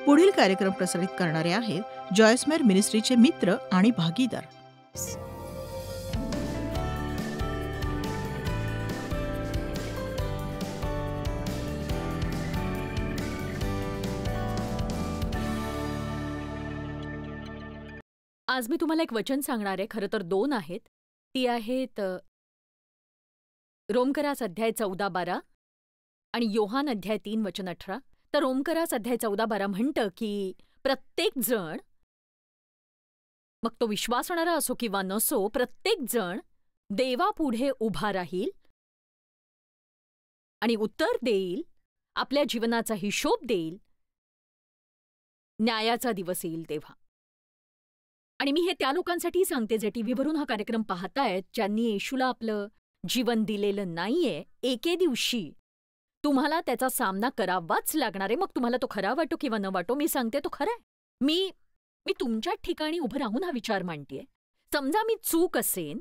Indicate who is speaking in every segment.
Speaker 1: पुढील कार्यक्रम प्रसारित करणारे आहेत जॉयसमेर मिनिस्ट्रीचे मित्र आणि भागीदार.
Speaker 2: आज मी तुम्हाला एक वचन सांगणार आहे. खरं तर 2 आहेत. ती आहेत रोमकरास अध्याय 14-12 आणि योहान अध्याय 3 वचन 18. तर रोमकरास अध्याय 14-12 म्हणतं की प्रत्येक जण, मग तो विश्वासणारा असो किंवा नसो, प्रत्येक जण देवापुढे उभा राहील आणि उत्तर देईल, आपल्या जीवनाचा हिशोब देईल, न्यायाचा दिवस येईल तेव्हा. आणि मी हे त्या लोकांसाठी सांगते जे टीव्हीवरून हा कार्यक्रम पाहतायत, ज्यांनी येशूला आपलं जीवन दिलेलं नाहीये. एके दिवशी तुम्हाला त्याचा सामना करावाच लागणार आहे. मग तुम्हाला तो खरा वाटो किंवा न वाटो, मी सांगते तो खरा आहे. मी तुमच्या ठिकाणी उभं राहून हा विचार मांडतेय. समजा मी चूक असेन,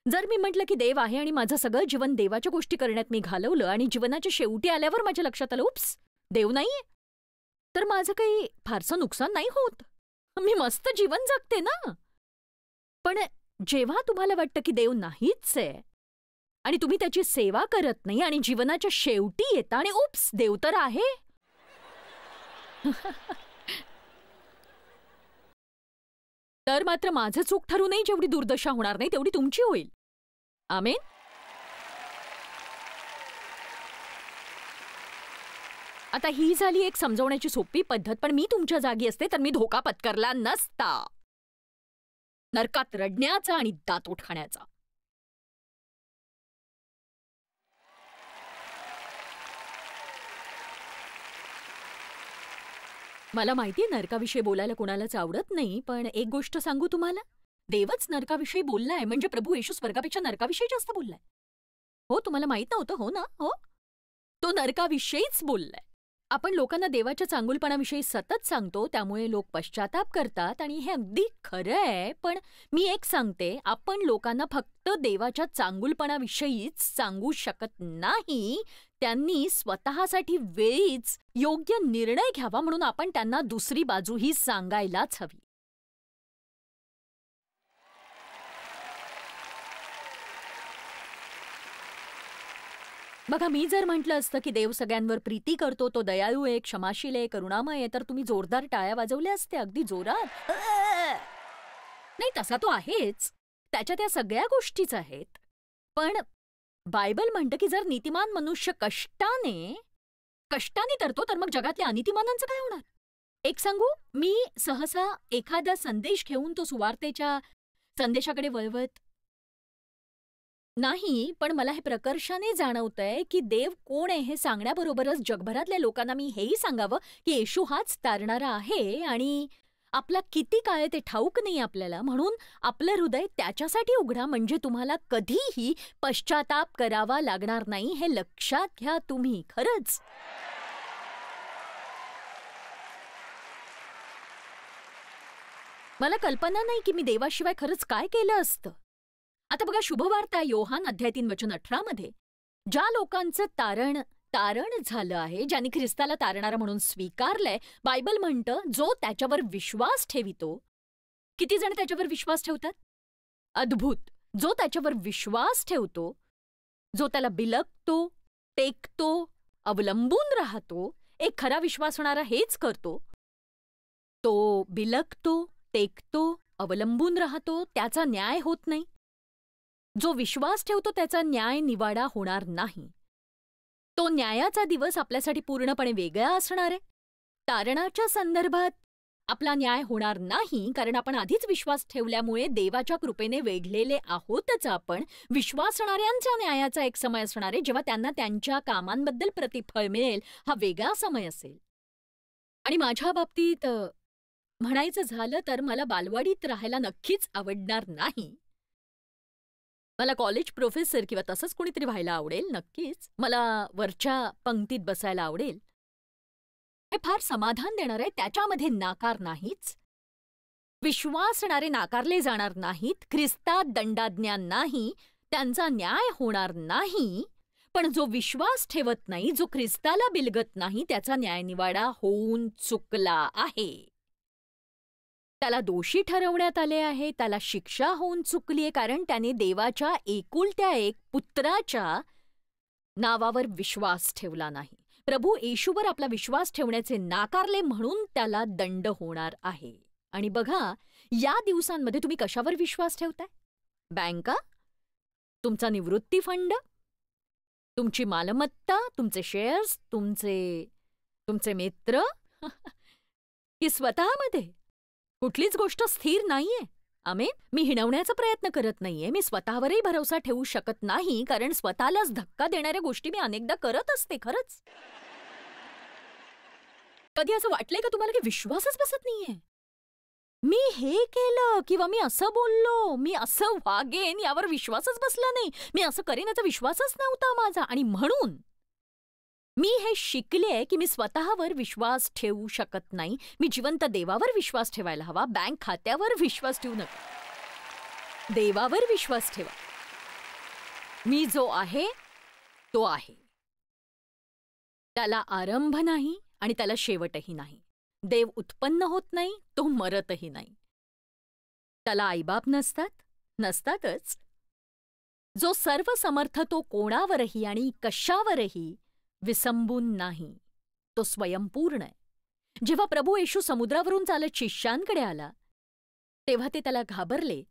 Speaker 2: जर मी म्हटलं की देव आहे आणि माझं सगळं जीवन देवाच्या गोष्टी करण्यात मी घालवलं आणि जीवनाच्या शेवटी आल्यावर माझ्या लक्षात आलं, उप्स, देव नाहीये, तर माझं काही फारसं नुकसान नाही होत. मी मस्त जीवन जगते ना. पण जेव्हा तुम्हाला वाटतं की देव नाहीच आहे आणि तुम्ही त्याची सेवा करत नाही आणि जीवनाच्या शेवटी येता आणि उप्स, देव तर आहे, तर मात्र माझं चूक ठरू नये. जेवढी दुर्दशा होणार नाही तेवढी तुमची होईल. आमेन. आता ही झाली एक समजवण्याची सोपी पद्धत. पण मी तुमच्या जागी असते तर मी धोका पत्करला नसता, नरकात रडण्याचा आणि दातोट खाण्याचा. मला माहितीये नरकाविषयी बोलायला कोणालाच आवडत नाही, पण एक गोष्ट सांगू तुम्हाला, देवच नरकाविषयी बोललाय म्हणजे प्रभू येशू स्वर्गापेक्षा नरकाविषयी जास्त बोललाय. हो, तुम्हाला माहित नव्हतं? हो ना? हो, तो नरकाविषयीच बोललाय. आपण लोकांना देवाच्या चांगुलपणाविषयी सतत सांगतो, त्यामुळे लोक पश्चाताप करतात आणि हे अगदी खरं आहे. पण मी एक सांगते, आपण लोकांना फक्त देवाच्या चांगुलपणाविषयीच सांगू शकत नाही. त्यांनी स्वतःसाठी वेळीच योग्य निर्णय घ्यावा, म्हणून आपण त्यांना दुसरी बाजूही सांगायलाच हवी. बघा, मी जर म्हटलं असतं की देव सगळ्यांवर प्रीती करतो, तो दयाळू आहे, क्षमाशील आहे, करुणामय आहे, तर तुम्ही जोरदार टाळ्या वाजवल्या असत्या, अगदी जोरात. नाही, तसा तो आहेच, त्याच्या त्या सगळ्या गोष्टीच आहेत. पण बायबल म्हणतं की जर नीतिमान मनुष्य कष्टाने तरतो, तर मग जगातल्या अनितिमानांचं काय होणार? एक सांगू, मी सहसा एखादा संदेश घेऊन तो सुवार्तेच्या संदेशाकडे वळवत नाही, पण मला हे प्रकर्षाने जाणवतंय की देव कोण आहे हे सांगण्याबरोबरच जगभरातल्या लोकांना मी हेही सांगावं की येशू हाच तारणारा आहे आणि आपला किती काळ आहे ते ठाऊक नाही आपल्याला. म्हणून आपलं हृदय त्याच्यासाठी उघडा, म्हणजे तुम्हाला कधीही पश्चाताप करावा लागणार नाही. हे लक्षात घ्या तुम्ही. खरंच. मला कल्पना नाही की मी देवाशिवाय खरंच काय केलं असतं. आता बघा, शुभवार्ता योहान अध्याय 3 वचन 18 मध्ये ज्या लोकांचं तारण झालं आहे, ज्यांनी ख्रिस्ताला तारणारा म्हणून स्वीकारलंय, बायबल म्हणतं जो त्याच्यावर विश्वास ठेवितो. किती जण त्याच्यावर विश्वास ठेवतात? अद्भुत. जो त्याच्यावर विश्वास ठेवतो, जो त्याला बिलगतो, टेकतो, अवलंबून राहतो, एक खरा विश्वासणारा हेच करतो. तो बिलगतो, टेकतो, अवलंबून राहतो, त्याचा न्याय होत नाही. जो विश्वास ठेवतो त्याचा न्याय निवाडा होणार नाही. तो न्यायाचा दिवस आपल्यासाठी पूर्णपणे वेगळा असणार आहे. तारणाच्या संदर्भात आपला न्याय होणार नाही, कारण आपण आधीच विश्वास ठेवल्यामुळे देवाच्या कृपेने वेढलेले आहोतच. आपण विश्वासणाऱ्यांच्या न्यायाचा एक समय असणार आहे, जेव्हा त्यांना त्यांच्या कामांबद्दल प्रतिफळ मिळेल. हा वेगळा समय असेल. आणि माझ्या बाबतीत म्हणायचं झालं तर मला बालवाडीत राहायला नक्कीच आवडणार नाही. मला कॉलेज प्रोफेसर किंवा तसंच कोणीतरी व्हायला आवडेल. नक्कीच मला वरच्या पंक्तीत बसायला आवडेल. हे फार समाधान देणार आहे, त्याच्यामध्ये नाकार नाहीच. विश्वासणारे नाकारले जाणार नाहीत, ख्रिस्तात दंडाज्ञा नाही, त्यांचा न्याय होणार नाही. पण जो विश्वास ठेवत नाही, जो ख्रिस्ताला बिलगत नाही, त्याचा न्यायनिवाडा होऊन चुकला आहे. त्याला दोषी ठरवण्यात आले आहे, त्याला शिक्षा होऊन चुकली आहे, कारण त्याने देवाच्या एकुलत्या एक पुत्राच्या नावावर विश्वास ठेवला नाही. प्रभू येशूवर आपला विश्वास ठेवण्याचे नाकारले म्हणून त्याला दंड होणार आहे. आणि बघा, या दिवसांमध्ये तुम्ही कशावर विश्वास ठेवताय? बँका? तुमचा निवृत्ती फंड? तुमची मालमत्ता? तुमचे शेअर्स? तुमचे मित्र? की स्वतःमध्ये? कुठलीच गोष्ट स्थिर नाहीये. आमेन. मी हिणवण्याचा प्रयत्न करत नाहीये. मी स्वतःवरही भरोसा ठेवू शकत नाही, कारण स्वतःलाच धक्का देणाऱ्या गोष्टी मी अनेकदा करत असते. खरंच. कधी असं वाटलंय का तुम्हाला की विश्वासच बसत नाहीये? मी हे केलं किंवा मी असं बोललो, मी असं वागेन यावर विश्वासच बसला नाही. मी असं करेन याचा विश्वासच नव्हता माझा. आणि म्हणून मी हे शिकले की मी स्वतःवर विश्वास ठेवू शकत नाही. मी जिवंत देवावर विश्वास ठेवायला हवा. बँक खात्यावर विश्वास ठेवू नका. देवावर विश्वास ठेवा. मी जो आहे तो आहे. त्याला आरंभ नाही आणि त्याला शेवटही नाही. देव उत्पन्न होत नाही, तो मरतही नाही. त्याला आईबाप नसतातच. जो सर्व समर्थ तो कोणावरही आणि कशावरही विसंबून नाही. तो स्वयंपूर्ण आहे. जेव्हा प्रभू येशू समुद्रावरून चालत शिष्यांकडे आला, तेव्हा ते त्याला घाबरले.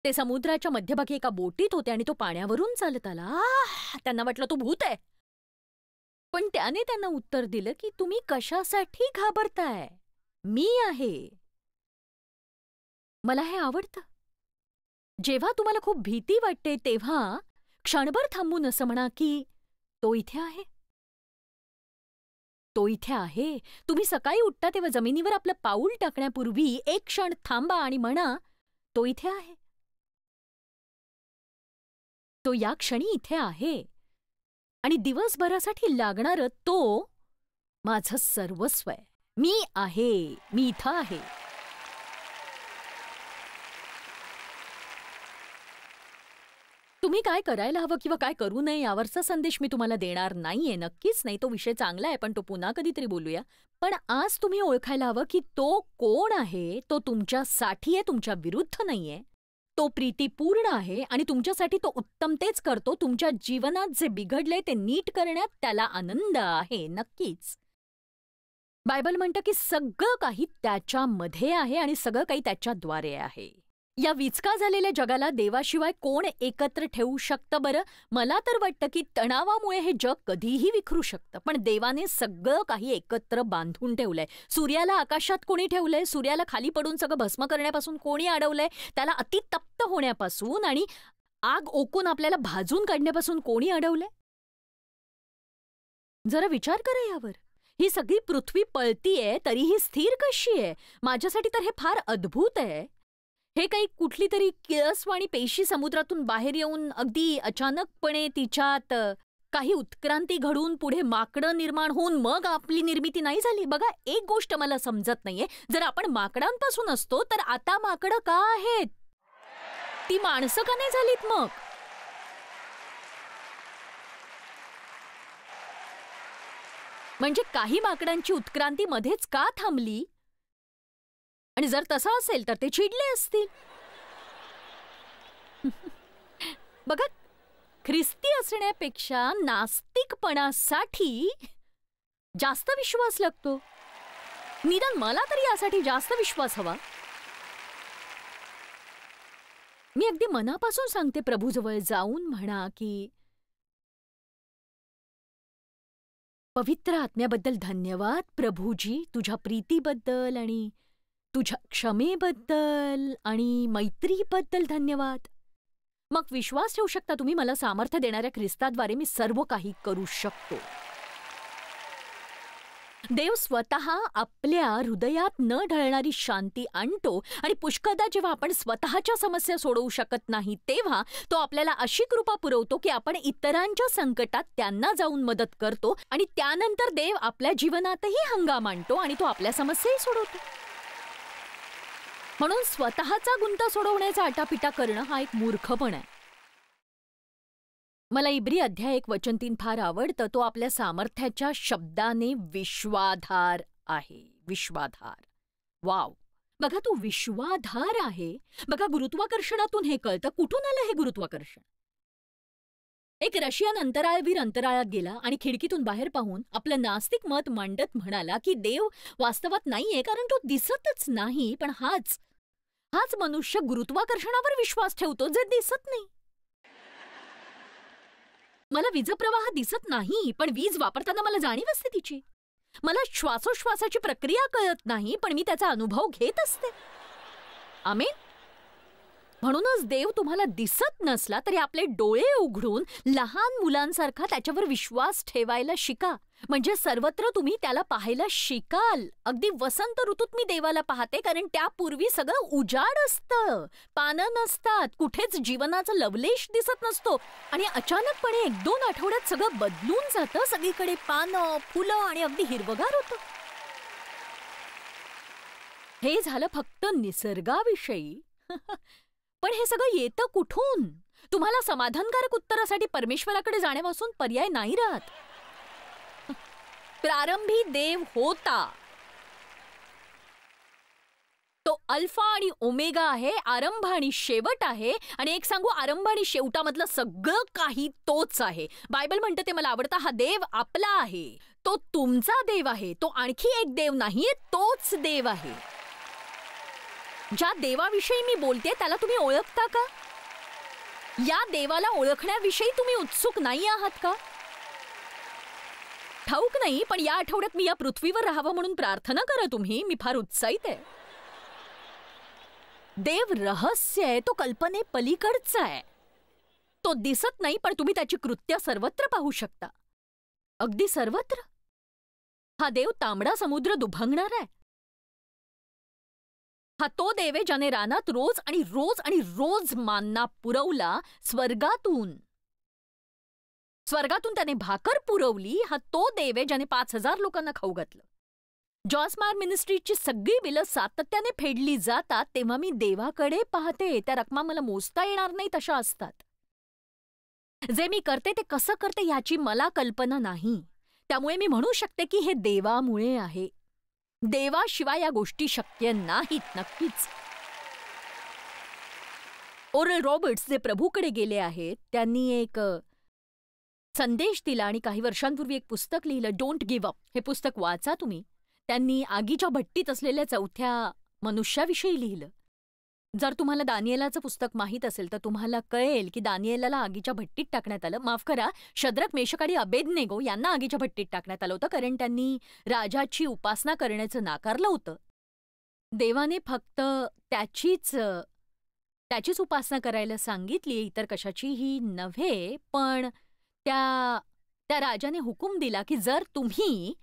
Speaker 2: ते समुद्राच्या मध्यभागी एका बोटीत होते आणि तो पाण्यावरून चालत आला. त्यांना वाटलं तो भूत आहे. पण त्याने त्यांना उत्तर दिलं की तुम्ही कशासाठी घाबरताय? मी आहे. मला हे आवडतं. जेव्हा तुम्हाला खूप भीती वाटते तेव्हा क्षणभर थांबून असं म्हणा की तो इथे आहे. तो इथे आहे. तुम्ही सकाळी उठता तेव्हा जमिनीवर आपलं पाऊल टाकण्यापूर्वी एक क्षण थांबा आणि म्हणा तो इथे आहे. तो या क्षणी इथे आहे. आणि दिवसभरासाठी लागणारं तो माझं सर्वस्व आहे. मी आहे. मी इथं आहे. तुम्ही काय करायला हवं किंवा काय करू नये यावरचा संदेश मी तुम्हाला देणार नाहीये. नक्कीच नाही. तो विषय चांगला आहे, पण तो पुन्हा कधीतरी बोलूया. पण आज तुम्ही ओळखायला हवं की तो कोण आहे. तो तुमच्यासाठी आहे, तुमच्या विरुद्ध नाहीये. तो प्रीतीपूर्ण आहे आणि तुमच्यासाठी तो उत्तम तेच करतो. तुमच्या जीवनात जे बिघडले ते नीट करण्यात त्याला आनंद आहे. नक्कीच. बायबल म्हणतं की सगळं काही त्याच्यामध्ये आहे आणि सगळं काही त्याच्याद्वारे आहे. या विचका झालेल्या जगाला देवाशिवाय कोण एकत्र ठेवू शकतं बरं? मला तर वाटतं की तणावामुळे हे जग कधीही विखरू शकतं, पण देवाने सगळं काही एकत्र बांधून ठेवलंय. सूर्याला आकाशात कोणी ठेवलंय? सूर्याला खाली पडून सगळं भस्म करण्यापासून कोणी अडवलंय? त्याला अतितप्त होण्यापासून आणि आग ओकून आपल्याला भाजून काढण्यापासून कोणी अडवलंय? जरा विचार करा यावर. ही सगळी पृथ्वी पळतीये तरीही स्थिर कशी आहे? माझ्यासाठी तर हे फार अद्भुत आहे. हे काही कुठली तरी किळसवाणी पेशी समुद्रातून बाहेर येऊन अगदी अचानकपणे तिच्यात काही उत्क्रांती घडून पुढे माकडं निर्माण होऊन मग आपली निर्मिती नाही झाली. बघा, एक गोष्ट मला समजत नाहीये. जर आपण माकडांपासून असतो तर आता माकडं का आहेत? ती माणसं का नाही झालीत मग? म्हणजे काही माकडांची उत्क्रांती मध्येच का थांबली? आणि जर तसं असेल तर ते चिडले असतील. बघा, ख्रिस्ती असण्यापेक्षा नास्तिकपणासाठी जास्त विश्वास लागतो. निदान मला तरी यासाठी जास्त विश्वास हवा. मी अगदी मनापासून सांगते, प्रभूजवळ जाऊन म्हणा की पवित्र आत्म्याबद्दल धन्यवाद प्रभूजी, तुझ्या प्रीतीबद्दल आणि तुझ्या क्षमेबद्दल आणि मैत्रीबद्दल धन्यवाद. मग विश्वास ठेवू शकता तुम्ही, मला सामर्थ्य देणाऱ्या ख्रिस्ताद्वारे मी सर्व काही करू शकतो. देव स्वतः आपल्या हृदयात न ढळणारी शांती आणतो आणि पुष्कळदा जेव्हा आपण स्वतःच्या समस्या सोडवू शकत नाही तेव्हा तो आपल्याला अशी कृपा पुरवतो की आपण इतरांच्या संकटात त्यांना जाऊन मदत करतो आणि त्यानंतर देव आपल्या जीवनातही हंगाम आणतो आणि तो आपल्या समस्याही सोडवतो. म्हणून स्वतःचा गुंता सोडवण्याचा आटापिटा करणं हा एक मूर्खपणा आहे. मला इब्री अध्याय 1 वचन 3 फार आवडतं. तो आपल्या सामर्थ्याच्या शब्दाने विश्वाधार आहे. विश्वाधार. वाव! बघा, तो विश्वाधार आहे. बघा, गुरुत्वाकर्षणातून हे कळतं. कुठून आलं हे गुरुत्वाकर्षण? एक रशियन अंतराळवीर अंतराळात गेला आणि खिडकीतून बाहेर पाहून आपलं नास्तिक मत मांडत म्हणाला की देव वास्तवात नाहीये, कारण तो दिसतच नाही. पण हाच मनुष्य गुरुत्वाकर्षणावर विश्वास ठेवतो जे दिसत नाही. मला वीजप्रवाह दिसत नाही, पण वीज वापरताना मला जाणीव असते तिची. मला श्वासोश्वासाची प्रक्रिया कळत नाही, पण मी त्याचा अनुभव घेत असते. आमेन. म्हणूनच देव तुम्हाला दिसत नसला तरी आपले डोळे उघडून लहान मुलांसारखा त्याच्यावर विश्वास ठेवायला शिका. म्हणजे सर्वत्र तुम्ही त्याला पाहायला शिकाल. अगदी वसंत ऋतूत मी देवाला पाहते, कारण त्यापूर्वी सगळं उजाड असतं, पानं नसतात, कुठेच जीवनाचा लवलेश दिसत नसतो. आणि अचानकपणे 1-2 आठवड्यात सगळं बदलून जातं. सगळीकडे पानं, फुलं आणि अगदी हिरवगार होतं. हे झालं फक्त निसर्गाविषयी. पण हे सगळं येतं कुठून? तुम्हाला समाधानकारक उत्तरासाठी परमेश्वराकडे जाण्यापासून पर्याय नाही राहत. प्रारंभी देव होता. तो अल्फा आणि ओमेगा आहे, आरंभ आणि शेवट आहे. आणि एक सांगू, आरंभ आणि शेवटामधलं सगळं काही तोच आहे. बायबल म्हणते, ते मला आवडतं, हा देव आपला आहे, तो तुमचा देव आहे, तो आणखी एक देव नाहीये, तोच देव आहे. ज्या देवाविषयी मी बोलते त्याला तुम्ही ओळखता का? या देवाला ओळखण्याविषयी तुम्ही उत्सुक नाही आहात का? ठाऊक नाही, पण या आठवड्यात मी या पृथ्वीवर राहावं म्हणून प्रार्थना करा तुम्ही. मी फार उत्साहित आहे. देव रहस्य आहे, तो कल्पने पलीकडचा आहे. तो दिसत नाही, पण तुम्ही त्याची कृत्य सर्वत्र पाहू शकता. अगदी सर्वत्र. हा देव तांबडा समुद्र दुभंगणार आहे. हा तो देव आहे ज्याने रानात रोज आणि रोज आणि रोज मान्ना पुरवला. स्वर्गातून त्याने भाकर पुरवली. हा तो देव आहे ज्याने 5,000 लोकांना खाऊ घातलं. जॉयस्मर मिनिस्ट्रीची सगळी बिलं सातत्याने फेडली जातात, तेव्हा मी देवाकडे पाहते. त्या रकमा मला मोजता येणार नाही तशा असतात. जे मी करते ते कसं करते याची मला कल्पना नाही. त्यामुळे मी म्हणू शकते की हे देवामुळे आहे. देवाशिवाय या गोष्टी शक्य नाहीत. नक्कीच. ओरल रॉबर्ट्स जे प्रभूकडे गेले आहेत, त्यांनी एक संदेश दिला आणि काही वर्षांपूर्वी एक पुस्तक लिहिलं, डोंट गिव्ह अप. हे पुस्तक वाचा तुम्ही. त्यांनी आगीच्या भट्टीत असलेल्या 4थ्या मनुष्याविषयी लिहिलं. जर तुम्हाला दानिएलाचं पुस्तक माहीत असेल तर तुम्हाला कळेल की दानिएलाला आगीच्या भट्टीत टाकण्यात आलं. माफ करा, शद्रक, मेशक आणि अबेदनेगो यांना आगीच्या भट्टीत टाकण्यात आलं होतं, कारण त्यांनी राजाची उपासना करण्याचं नाकारलं होतं. देवाने फक्त त्याचीच उपासना करायला सांगितली, इतर कशाचीही नव्हे. पण त्या राजाने हुकूम दिला की जर तुम्ही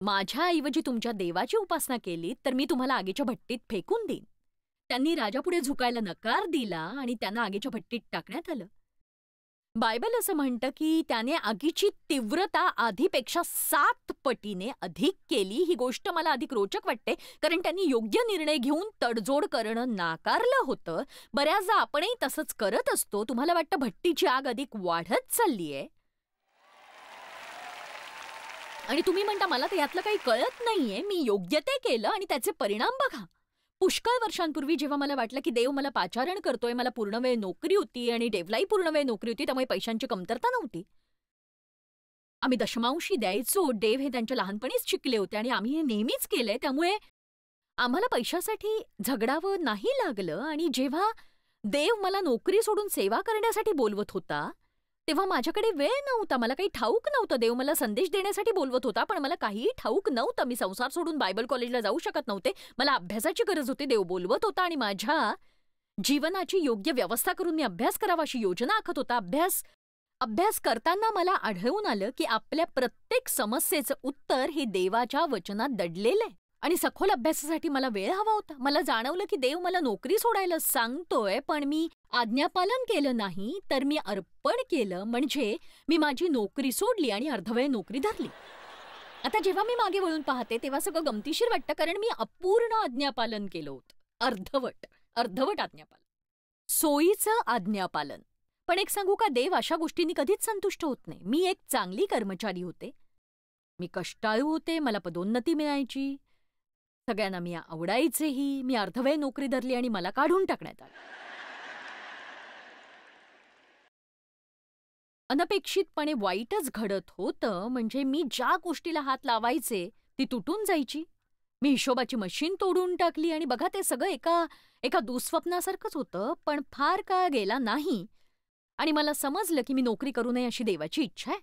Speaker 2: माझ्याऐवजी तुमच्या देवाची उपासना केली तर मी तुम्हाला आगीच्या भट्टीत फेकून देईन. त्यांनी राजापुढे झुकायला नकार दिला आणि त्यांना आगीच्या भट्टीत टाकण्यात आलं. बायबल असं म्हणतं की त्याने आगीची तीव्रता आधीपेक्षा 7 पटीने अधिक केली. ही गोष्ट मला अधिक रोचक वाटते, कारण त्यांनी योग्य निर्णय घेऊन तडजोड करणं नाकारलं होतं. बऱ्याचदा आपणही तसंच करत असतो. तुम्हाला वाटतं भट्टीची आग अधिक वाढत चाललीये आणि तुम्ही म्हणता मला तर यातलं काही कळत नाहीये, मी योग्य ते केलं आणि त्याचे परिणाम बघा. पुष्कळ वर्षांपूर्वी जेव्हा मला वाटलं की देव मला पाचारण करतोय, मला पूर्णवेळ नोकरी होती आणि देवलाही पूर्णवेळ नोकरी होती, त्यामुळे पैशांची कमतरता नव्हती. आम्ही दशमांशी द्यायचो. देव हे त्यांच्या लहानपणीच शिकले होते आणि आम्ही हे नेहमीच केलंय, त्यामुळे आम्हाला पैशासाठी झगडावं नाही लागलं. आणि जेव्हा देव मला नोकरी सोडून सेवा करण्यासाठी बोलवत होता तेव्हा माझ्याकडे वेळ नव्हता. मला काही ठाऊक नव्हतं. देव मला संदेश देण्यासाठी बोलवत होता, पण मला काहीही ठाऊक नव्हतं. मी संसार सोडून बायबल कॉलेजला जाऊ शकत नव्हते. मला अभ्यासाची गरज होती. देव बोलवत होता आणि माझ्या जीवनाची योग्य व्यवस्था करून मी अभ्यास करावा अशी योजना आखत होता. अभ्यास करताना मला आढळून आलं की आपल्या प्रत्येक समस्येचं उत्तर हे देवाच्या वचनात दडलेलं आहे. आणि सखोल अभ्यासासाठी मला वेळ हवा होता. मला जाणवलं की देव मला नोकरी सोडायला सांगतोय, पण मी आज्ञापालन केलं नाही, तर मी अर्पण केलं. म्हणजे मी माझी नोकरी सोडली आणि अर्धवेळ नोकरी धरली. आता जेव्हा मी मागे वळून पाहते तेव्हा सगळं गमतीशीर वाटतं, कारण मी अपूर्ण आज्ञापालन केलं होतं. अर्धवट आज्ञापालन, सोयीचं आज्ञापालन. पण एक सांगू का, देव अशा गोष्टींनी कधीच संतुष्ट होत नाही. मी एक चांगली कर्मचारी होते, मी कष्टाळू होते, मला पदोन्नती मिळायची, सगळ्यांना मी आवडायचेही. मी अर्धवेळ नोकरी धरली आणि मला काढून टाकण्यात आलं. अनपेक्षितपणे वाईटच घडत होतं, म्हणजे मी ज्या गोष्टीला हात लावायचे ती तुटून जायची. मी हिशोबाची मशीन तोडून टाकली आणि बघा, ते सगळं एका एका दुःस्वप्नासारखंच होतं. पण फार काळ गेला नाही आणि मला समजलं की मी नोकरी करू नये अशी देवाची इच्छा आहे.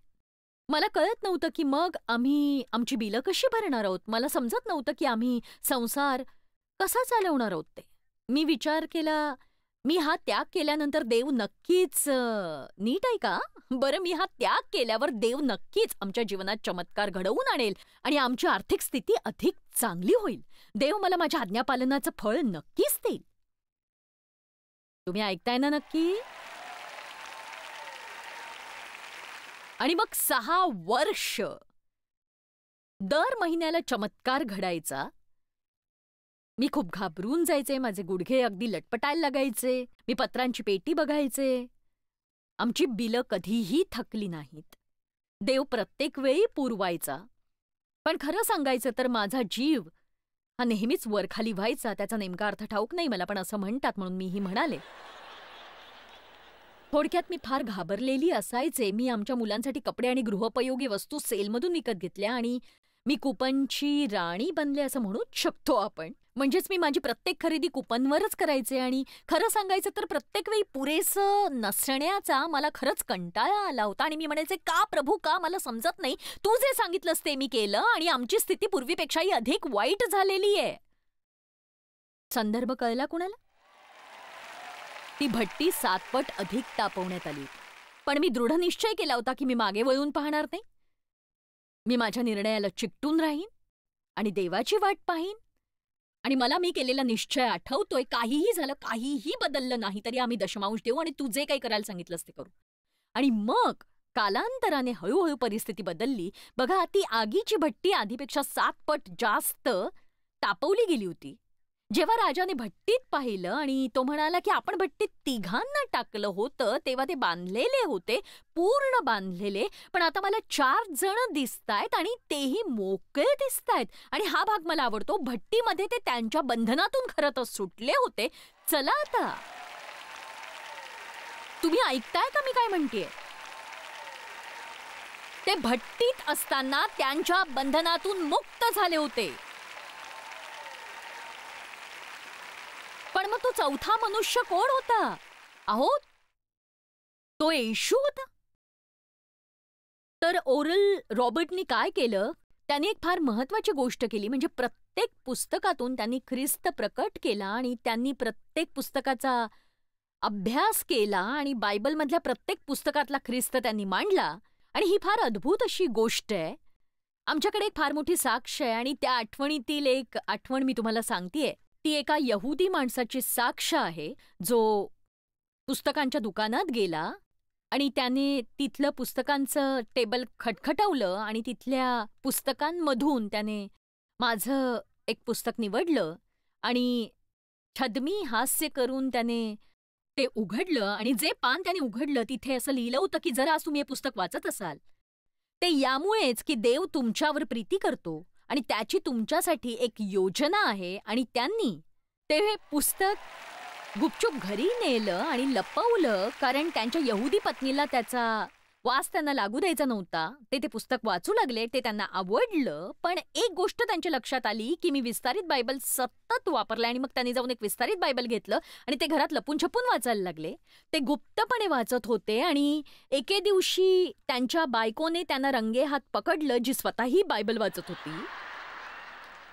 Speaker 2: मला कळत नव्हतं की मग आम्ही आमची बिलं कशी भरणार आहोत. मला समजत नव्हतं की आम्ही संसार कसा चालवणार आहोत ते. मी विचार केला, मी हा त्याग केल्यानंतर देव नक्कीच नीट आहे का? बरं, मी हा त्याग केल्यावर देव नक्कीच आमच्या जीवनात चमत्कार घडवून आणेल आणि आमची आर्थिक स्थिती अधिक चांगली होईल. देव मला माझ्या आज्ञापालनाचं फळ नक्कीच देईल. तुम्ही ऐकताय ना नक्की? आणि मग 6 वर्ष दर महिन्याला चमत्कार घडायचा. मी खूप घाबरून जायचे, माझे गुडघे अगदी लटपटायला लागायचे. मी पत्रांची पेटी बघायचे. आमची बिलं कधीही थकली नाहीत. देव प्रत्येक वेळी पुरवायचा. पण खरं सांगायचं तर माझा जीव हा नेहमीच वरखाली व्हायचा. त्याचा नेमका अर्थ ठाऊक नाही मला, पण असं म्हणतात म्हणून मीही म्हणाले. थोडक्यात मी फार घाबरलेली असायचे. मी आमच्या मुलांसाठी कपडे आणि गृहोपयोगी वस्तू सेलमधून विकत घेतल्या आणि मी कुपनची राणी बनले असं म्हणूच शकतो आपण. म्हणजेच मी माझी प्रत्येक खरेदी कुपनवरच करायचे आणि खरं सांगायचं तर प्रत्येक वेळी पुरेसं नसण्याचा मला खरंच कंटाळा आला होता आणि मी म्हणायचे, का प्रभू, का मला समजत नाही. तू जे सांगितलंस ते मी केलं आणि आमची स्थिती पूर्वीपेक्षाही अधिक वाईट झालेली आहे. संदर्भ कळला कुणाला? ती भट्टी 7 पट अधिक तापवण्यात आली. पण मी दृढ निश्चय केला होता की मी मागे वळून पाहणार नाही. मी माझ्या निर्णयाला चिकटून राहीन आणि देवाची वाट पाहीन. आणि मला मी केलेला निश्चय आठवतोय, काहीही झालं, काहीही बदललं नाही तरी आम्ही दशमांश देऊ आणि तू जे काही करायला सांगितलंस ते करू. आणि मग कालांतराने हळूहळू परिस्थिती बदलली. बघा, ती आगीची भट्टी आधीपेक्षा 7 पट जास्त तापवली गेली होती. जेव्हा राजाने भट्टीत पाहिलं आणि तो म्हणाला की आपण भट्टीत 3घांना टाकलं होतं, तेव्हा ते बांधलेले होते, पूर्ण बांधलेले. पण आता मला 4 जण दिसतायत आणि तेही मोकळे दिसतायत. आणि हा भाग मला आवडतो. भट्टीमध्ये ते त्यांच्या बंधनातून खरं तर सुटले होते. चला आता, तुम्ही ऐकताय का मी काय म्हणतेय? ते भट्टीत असताना त्यांच्या बंधनातून मुक्त झाले होते. पण मग तो चौथा मनुष्य कोण होता? अहो, तो येशू होता. तर ओरल रॉबर्टनी काय केलं? त्यांनी एक फार महत्वाची गोष्ट केली. म्हणजे प्रत्येक पुस्तकातून त्यांनी ख्रिस्त प्रकट केला आणि त्यांनी प्रत्येक पुस्तकाचा अभ्यास केला आणि बायबलमधल्या प्रत्येक पुस्तकातला ख्रिस्त त्यांनी मांडला. आणि ही फार अद्भुत अशी गोष्ट आहे. आमच्याकडे एक फार मोठी साक्ष आहे आणि त्या आठवणीतील एक आठवण मी तुम्हाला सांगतेय. ती एका यहुदी माणसाची साक्ष आहे, जो पुस्तकांच्या दुकानात गेला आणि त्याने तिथलं पुस्तकांचं टेबल खटखटवलं आणि तिथल्या पुस्तकांमधून त्याने माझं एक पुस्तक निवडलं आणि छद्मी हास्य करून त्याने ते उघडलं. आणि जे पान त्याने उघडलं तिथे असं लिहिलं होतं की जर आज तुम्ही हे पुस्तक वाचत असाल, ते यामुळेच की देव तुमच्यावर प्रीती करतो आणि त्याची तुमच्यासाठी एक योजना आहे. आणि त्यांनी ते हे पुस्तक गुपचूप घरी नेलं आणि लपवलं, कारण त्यांच्या यहुदी पत्नीला त्याचा वास त्यांना लागू द्यायचा नव्हता. ते पुस्तक वाचू लागले, ते त्यांना आवडलं. पण एक गोष्ट त्यांच्या लक्षात आली की मी विस्तारित बायबल सतत वापरले आणि मग त्यांनी जाऊन एक विस्तारित बायबल घेतलं आणि ते घरात लपून छपून वाचायला लागले. ते गुप्तपणे वाचत होते आणि एके दिवशी त्यांच्या बायकोने त्यांना रंगेहात पकडलं, जी स्वतःही बायबल वाचत होती.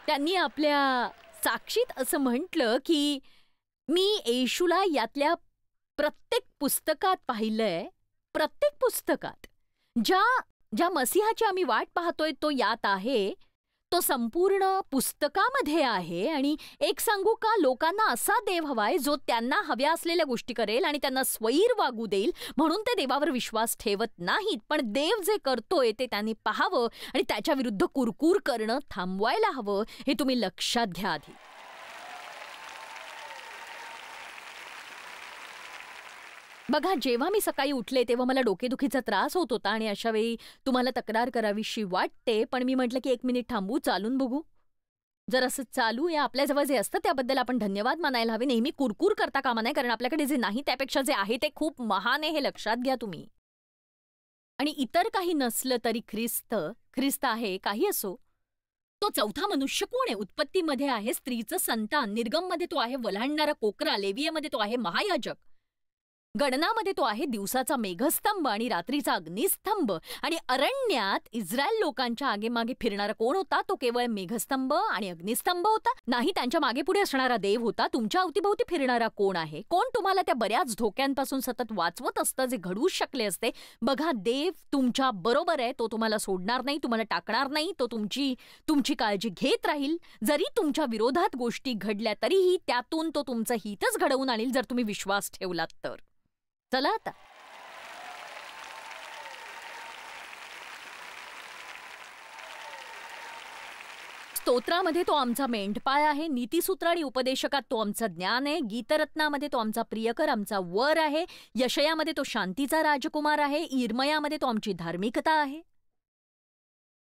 Speaker 2: त्यांनी आपल्या साक्षीत असं म्हटलं की मी येशूला यातल्या प्रत्येक पुस्तकात पाहिलंय. प्रत्येक पुस्तकात ज्या मसीहाची आम्ही वाट पाहतोय तो यात आहे. तो संपूर्ण पुस्तकामध्ये आहे. आणि एक सांगू का, लोकांना असा देव हवाय जो त्यांना हव्या असलेल्या गोष्टी करेल आणि त्यांना स्वैर वागू देईल. म्हणून ते देवावर विश्वास ठेवत नाहीत. पण देव जे करतोय ते त्यांनी पाहावं आणि त्याच्या विरुद्ध कुरकुर करणं थांबवायला हवं. हे तुम्ही लक्षात घ्या आधी. बघा, जेव्हा मी सकाळी उठले तेव्हा मला डोकेदुखीचा त्रास होत होता आणि अशा वेळी तुम्हाला तक्रार करावीशी वाटते, पण मी म्हटलं की 1 मिनिट थांबू, चालून बघू. जर असं चालूया, आपल्याजवळ जे असतं त्याबद्दल आपण धन्यवाद मानायला हवे. नेहमी कुरकुर करता कामा नये, कारण आपल्याकडे जे नाही त्यापेक्षा जे आहे ते खूप महान आहे, हे लक्षात घ्या तुम्ही. आणि इतर काही नसलं तरी ख्रिस्त आहे, काही असो. तो चौथा मनुष्य कोण आहे? उत्पत्तीमध्ये आहे स्त्रीचं संतान, निर्गममध्ये तो आहे वल्हांडणारा कोकरा, लेवियमध्ये तो आहे महायाजक, गणनामध्ये तो आहे दिवसाचा मेघस्तंभ आणि रात्रीचा अग्निस्तंभ. आणि अरण्यात इस्रायल लोकांच्या आगेमागे फिरणारा कोण होता? तो केवळ मेघस्तंभ आणि अग्निस्तंभ होता? नाही, त्यांच्या मागे पुढे असणारा देव होता. तुमच्या अवतीभोवती फिरणारा कोण आहे? कोण तुम्हाला त्या बऱ्याच धोक्यांपासून सतत वाचवत असतं, जे घडवू शकले असते? बघा, देव तुमच्या बरोबर आहे. तो तुम्हाला सोडणार नाही, तुम्हाला टाकणार नाही. तो तुमची काळजी घेत राहील. जरी तुमच्या विरोधात गोष्टी घडल्या तरीही त्यातून तो तुमचं हितच घडवून आणील, जर तुम्ही विश्वास ठेवलात तर. चला आता स्तोत्रामध्ये तो आमचा मेंढपाळ आहे, नीतिसूत्र आणि उपदेशकात तो आमचं ज्ञान आहे, गीतरत्नामध्ये तो आमचा प्रियकर, आमचा वर आहे, यशयामध्ये तो शांतीचा राजकुमार आहे, इर्मयामध्ये तो आमची धार्मिकता आहे.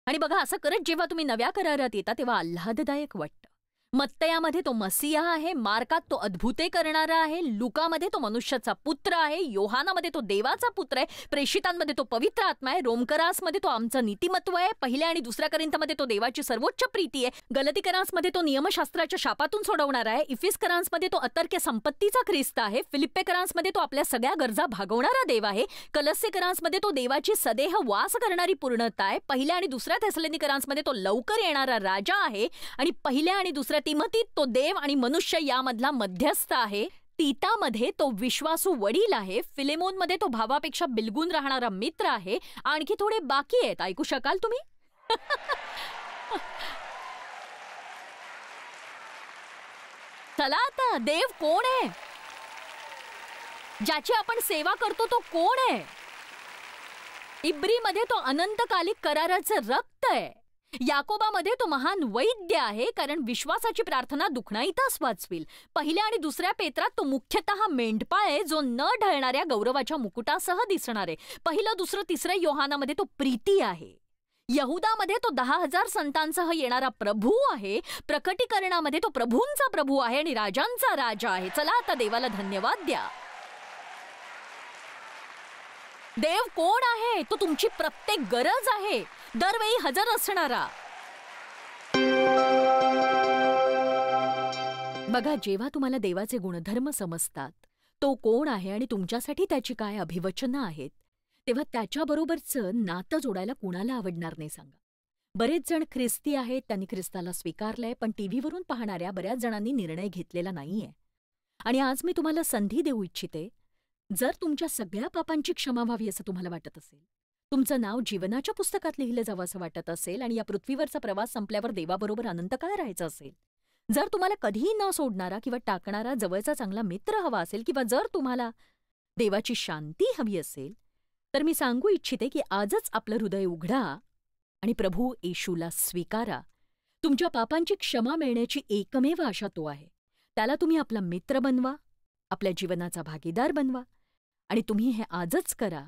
Speaker 2: आणि बघा, असं करत जेव्हा तुम्ही नव्या करारात येता तेव्हा आल्हाददायक वाटतं. मत्तयामध्ये तो मसीहा आहे, मार्कात तो अद्भुते करणारा आहे, लुकामध्ये तो मनुष्याचा पुत्र आहे, योहानामध्ये तो देवाचा पुत्र आहे, प्रेषितांमध्ये तो पवित्र आत्मा आहे, रोमकरासमध्ये तो आमचं नीतिमत्व आहे, पहिल्या आणि दुसऱ्या करिंथमध्ये तो देवाची सर्वोच्च प्रीती आहे, गलतीकरांसमध्ये तो नियमशास्त्राच्या शापातून सोडवणारा आहे, इफिसकरांसमध्ये तो अतर्क्य संपत्तीचा ख्रिस्त आहे, फिलिप्पेकरांसमध्ये तो आपल्या सगळ्या गरजा भागवणारा देव आहे, कलस्सेकरांसमध्ये तो देवाची सदेह वास करणारी पूर्णता आहे, पहिल्या आणि दुसऱ्या थेसलोनिकरांसमध्ये तो लवकर येणारा राजा आहे, आणि पहिल्या आणि दुसऱ्या तिमोथीत तो देव आणि मनुष्य यामधला मध्यस्थ आहे, तीतामध्ये तो विश्वासू वडील आहे, फिलेमोनमध्ये तो भावापेक्षा बिलगून राहणारा मित्र आहे. आणखी थोडे बाकी आहेत, ऐकू शकाल तुम्ही? चला आता, देव कोण आहे? ज्याची आपण सेवा करतो तो कोण आहे? इब्रीमध्ये तो अनंतकालिक कराराचं रक्त आहे, याकोबामध्ये तो महान वैद्य आहे, कारण विश्वासाची प्रार्थना दुखणाईतास वाचविल. पहिल्या आणि दुसऱ्या पेत्रात तो मुख्यतः मेंढपाळ आहे, जो न ढळणाऱ्या गौरवाच्या मुकुटासह दिसणार आहे. पहिलं, दुसरं, तिसऱ्या योहानामध्ये तो प्रीती आहे, यहुदामध्ये तो 10,000 संतांसह येणारा प्रभू आहे, प्रकटीकरणामध्ये तो प्रभूंचा प्रभू आहे आणि राजांचा राजा आहे. चला आता देवाला धन्यवाद द्या. देव कोण आहे? तो तुमची प्रत्येक गरज आहे, दरवेळी हजर असणारा. बघा, जेव्हा तुम्हाला देवाचे गुणधर्म समजतात, तो कोण आहे आणि तुमच्यासाठी त्याची काय अभिवचनं आहेत, तेव्हा त्याच्याबरोबरचं नातं जोडायला कुणाला आवडणार नाही सांगा. बरेच जण ख्रिस्ती आहेत, त्यांनी ख्रिस्ताला स्वीकारलंय, पण टीव्हीवरून पाहणाऱ्या बऱ्याच जणांनी निर्णय घेतलेला नाहीये. आणि आज मी तुम्हाला संधी देऊ इच्छिते, जर तुमच्या सगळ्या पापांची क्षमा व्हावी असं तुम्हाला वाटत असेल, तुमचं नाव जीवनाच्या पुस्तकात लिहिलं जावं असं वाटत असेल आणि या पृथ्वीवरचा प्रवास संपल्यावर देवाबरोबर अनंतकाळ राहायचं असेल, जर तुम्हाला कधीही न सोडणारा किंवा टाकणारा जवळचा चांगला मित्र हवा असेल, किंवा जर तुम्हाला देवाची शांती हवी असेल, तर मी सांगू इच्छिते की आजच आपलं हृदय उघडा आणि प्रभू येशूला स्वीकारा. तुमच्या पापांची क्षमा मिळण्याची एकमेव आशा तो आहे. त्याला तुम्ही आपला मित्र बनवा, आपल्या जीवनाचा भागीदार बनवा, आणि तुम्ही हे आजच करा.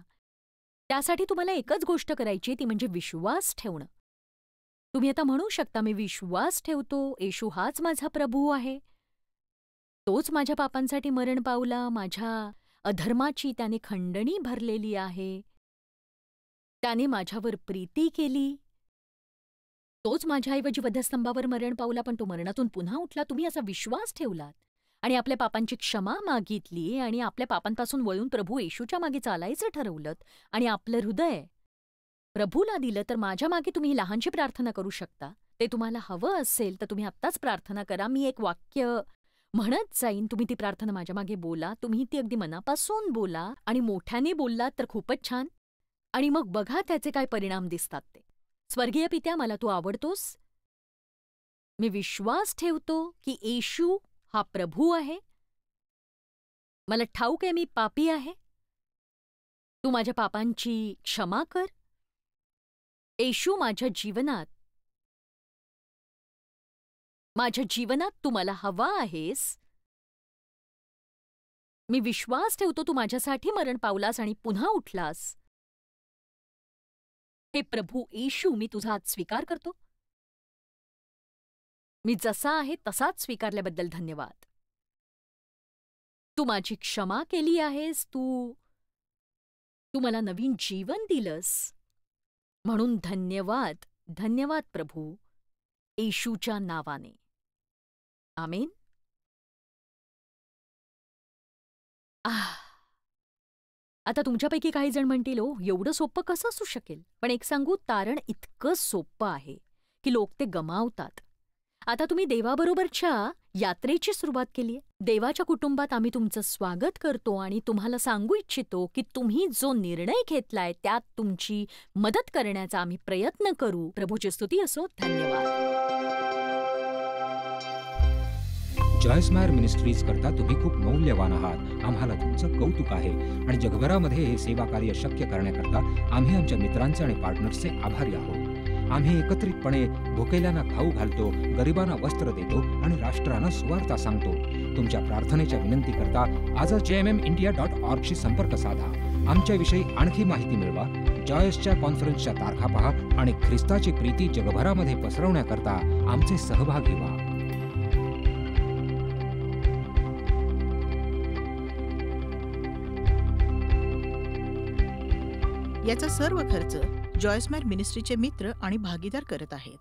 Speaker 2: त्यासाठी तुम्हाला एकच गोष्ट करायची, ती म्हणजे विश्वास ठेवणं. तुम्ही आता म्हणू शकता, मी विश्वास ठेवतो, येशू हाच माझा प्रभू आहे, तोच माझ्या पापांसाठी मरण पावला, माझ्या अधर्माची त्याने खंडणी भरलेली आहे, त्याने माझ्यावर प्रीती केली, तोच माझ्याऐवजी वधस्तंभावर मरण पावला, पण तो मरणातून पुन्हा उठला. तुम्ही असा विश्वास ठेवलात आणि आपल्या पापांची क्षमा मागितली आणि आपल्या पापांपासून वळून प्रभू येशूच्या मागे चालायचं ठरवलं आणि आपलं हृदय प्रभूला दिलं, तर माझ्या मागे तुम्ही लहानशी प्रार्थना करू शकता. ते तुम्हाला हवं असेल तर तुम्ही आत्ताच प्रार्थना करा. मी एक वाक्य म्हणत जाईन, तुम्ही ती प्रार्थना माझ्या मागे बोला. तुम्ही ती अगदी मनापासून बोला आणि मोठ्याने बोललात तर खूपच छान. आणि मग बघा त्याचे काय परिणाम दिसतात ते. स्वर्गीय पित्या, मला तू आवडतोस. मी विश्वास ठेवतो की येशू हा प्रभू आहे. मला ठाऊक आहे मी पापी आहे. तू माझ्या पापांची क्षमा कर. येशू, माझ्या जीवनात तू मला हवा आहेस. मी विश्वास ठेवतो तू माझ्यासाठी मरण पावलास आणि पुन्हा उठलास. हे प्रभू येशू, मी तुझा आज स्वीकार करतो. मी जसा आहे तसाच स्वीकारल्याबद्दल धन्यवाद. तू माझी क्षमा केली आहेस. तू तू मला नवीन जीवन दिलंस म्हणून धन्यवाद. धन्यवाद प्रभू, येशूच्या नावाने. आमेन. आता तुमच्यापैकी काही जण म्हणतील, ओ एवढं सोपं कसं असू शकेल? पण एक सांगू, तारण इतकं सोपं आहे की लोक ते गमावतात. आता तुम्ही देवाबरोबरच्या यात्रेची सुरुवात केलीय. देवाच्या कुटुंबात आम्ही तुमचं स्वागत करतो आणि तुम्हाला सांगू इच्छितो की तुम्ही जो निर्णय घेतलाय त्यात तुमची मदत करण्याचा आम्ही प्रयत्न करू. प्रभूची स्तुती असो. धन्यवाद.
Speaker 3: जॉयस मायर मिनिस्ट्रीज करता तुम्ही खूप मौल्यवान आहात. आम्हाला तुमचं कौतुक आहे आणि जगभरामध्ये हे सेवा कार्य शक्य करण्याकरता आम्ही आमच्या मित्रांचे आणि पार्टनर्सचे आभारी आहोत. आम्ही एकत्रितपणे भुकेल्यांना खाऊ घालतो, गरिबांना वस्त्र देतो आणि राष्ट्रांना सुवार्ता सांगतो. तुमच्या प्रार्थनेच्या विनंती करता आजच jmmindia.org शी संपर्क साधा. आमच्याविषयी आणखी माहिती मिळवा. जॉयसच्या कॉन्फरन्सच्या तारखा पहा आणि ख्रिस्ताची प्रीती जगभरामध्ये पसरवण्याकरता आमचे सहभागी व्हा.
Speaker 1: याचा सर्व खर्च जॉयस मायर मिनिस्ट्रीचे मित्र आणि भागीदार करत आहेत.